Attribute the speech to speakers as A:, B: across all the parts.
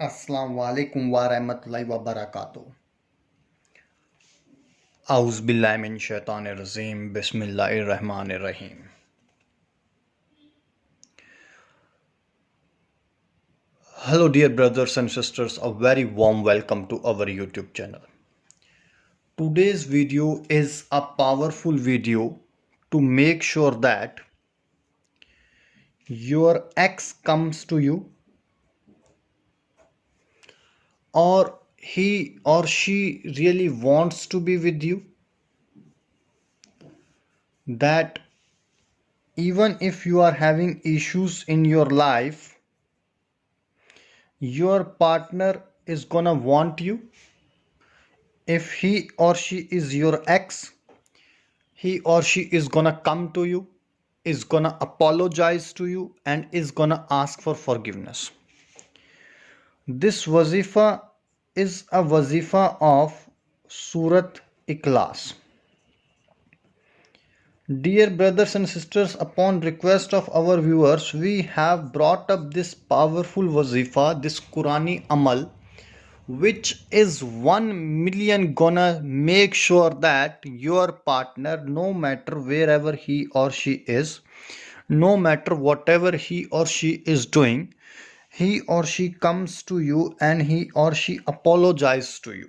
A: अस्सलाम वालेकुम वरहमतुल्लाहि वबरकातुहू। औज़ु बिल्लाहि मिन शैतानिर रजीम बिस्मिल्लाहिर रहमानिर रहीम। Hello dear brothers and sisters, a very warm welcome to our YouTube channel. Today's video is a powerful video to make sure that your ex comes to you or he or she really wants to be with you, that even if you are having issues in your life, your partner is gonna want you. If he or she is your ex, he or she is gonna come to you, is gonna apologize to you, and is gonna ask for forgiveness. This wazifa is a wazifa of Surat Ikhlas. Dear brothers and sisters, upon request of our viewers, we have brought up this powerful wazifa, this Qurani amal, which is 1 million gonna make sure that your partner, no matter wherever he or she is, no matter whatever he or she is doing, he or she comes to you and he or she apologizes to you.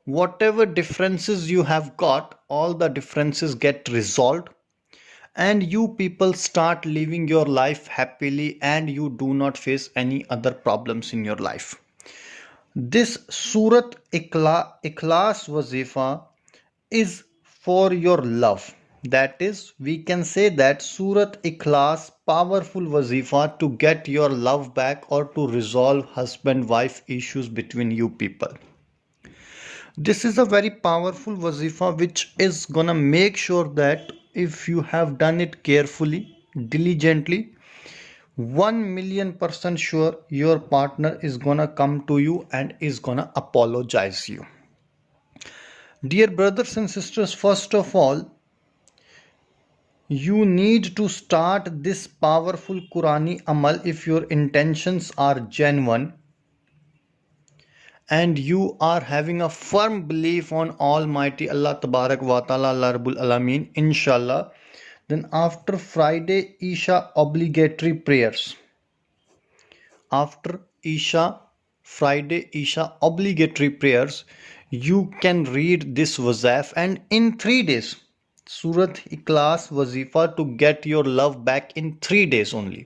A: Whatever differences you have got, all the differences get resolved, and you people start living your life happily, and you do not face any other problems in your life. This Surat Ikhlas Wazifa is for your love. That is, we can say that Surat Ikhlas powerful Wazifa to get your love back or to resolve husband-wife issues between you people. This is a very powerful Wazifa which is gonna make sure that if you have done it carefully, diligently, 1 million% sure your partner is gonna come to you and is gonna apologize you. Dear brothers and sisters, first of all, you need to start this powerful Qurani amal if your intentions are genuine and you are having a firm belief on Almighty Allah Tabarak wa Ta'ala, Allah Rabbul Alameen, inshallah. Then after Friday Isha obligatory prayers, after Isha, Friday Isha obligatory prayers, you can read this wazaf, and in 3 days, Surat Ikhlas Wazifa to get your love back in 3 days only.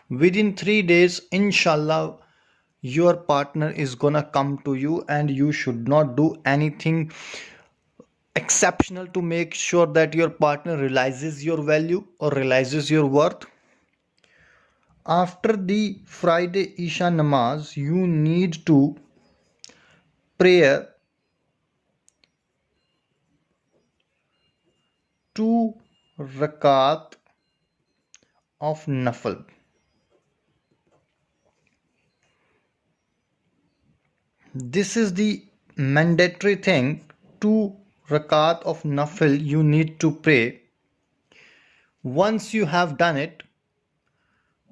A: Within 3 days, inshallah, your partner is gonna come to you, and you should not do anything exceptional to make sure that your partner realizes your value or realizes your worth. After the Friday Isha namaz, you need to pray 2 rakat of nafil. This is the mandatory thing. 2 rakat of nafil you need to pray. Once you have done it,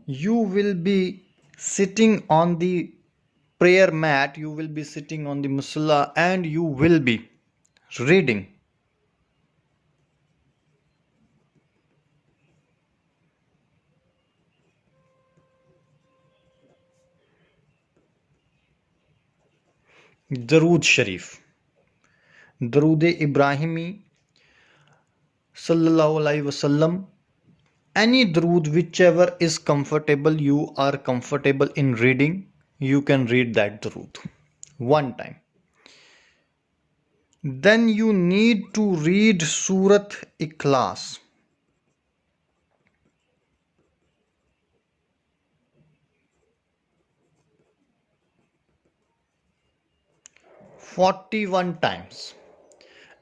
A: you will be sitting on the prayer mat, you will be sitting on the musalla, and you will be reading Darood Sharif, Darood Ibrahimi Sallallahu Alaihi Wasallam, any Darood, whichever is comfortable, you are comfortable in reading, you can read that Darood one time. Then you need to read Surat Ikhlas. 41 times,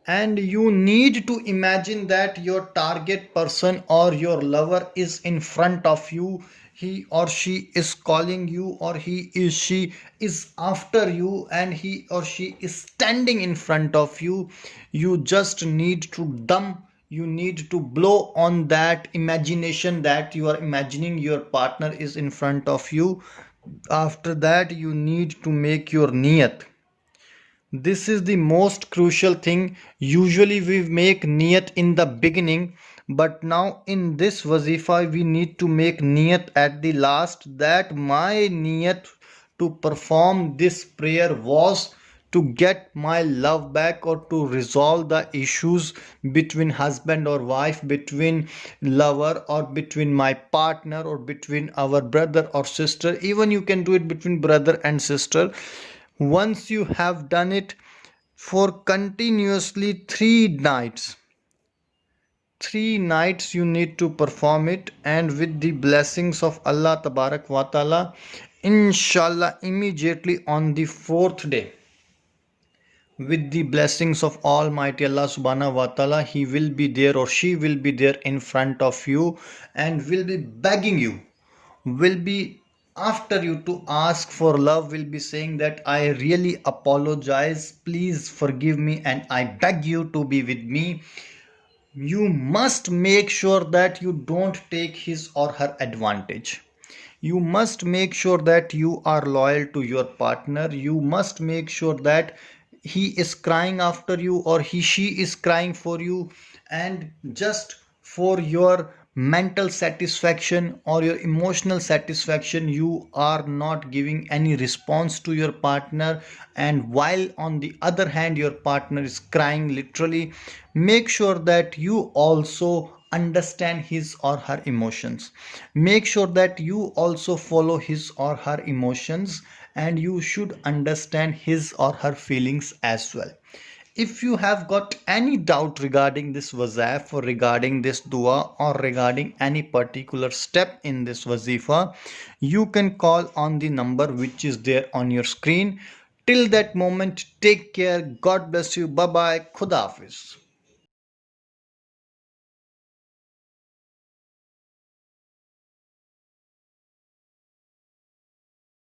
A: and you need to imagine that your target person or your lover is in front of you, he or she is calling you, or he is she is after you, and he or she is standing in front of you. You just need to you need to blow on that imagination that you are imagining your partner is in front of you. After that, you need to make your niyat. This is the most crucial thing. Usually we make niyat in the beginning, but now in this wazifa we need to make niyat at the last, that my niyat to perform this prayer was to get my love back, or to resolve the issues between husband or wife, between lover, or between my partner, or between our brother or sister. Even you can do it between brother and sister. Once you have done it for continuously 3 nights, 3 nights you need to perform it, and with the blessings of Allah Tabarak wa Ta'ala, inshallah, immediately on the fourth day, with the blessings of Almighty Allah Subhanahu wa Ta'ala, he will be there or she will be there in front of you and will be begging you, will be after you to ask for love, will be saying that I really apologize, please forgive me, and I beg you to be with me. You must make sure that you don't take his or her advantage. You must make sure that you are loyal to your partner. You must make sure that he is crying after you, or she is crying for you, and just for your mental satisfaction or your emotional satisfaction, you are not giving any response to your partner, and while on the other hand your partner is crying literally, make sure that you also understand his or her emotions. Make sure that you also follow his or her emotions, and you should understand his or her feelings as well. If you have got any doubt regarding this wazaf, or regarding this dua, or regarding any particular step in this wazifa, you can call on the number which is there on your screen. Till that moment, take care. God bless you. Bye bye. Khuda Hafiz.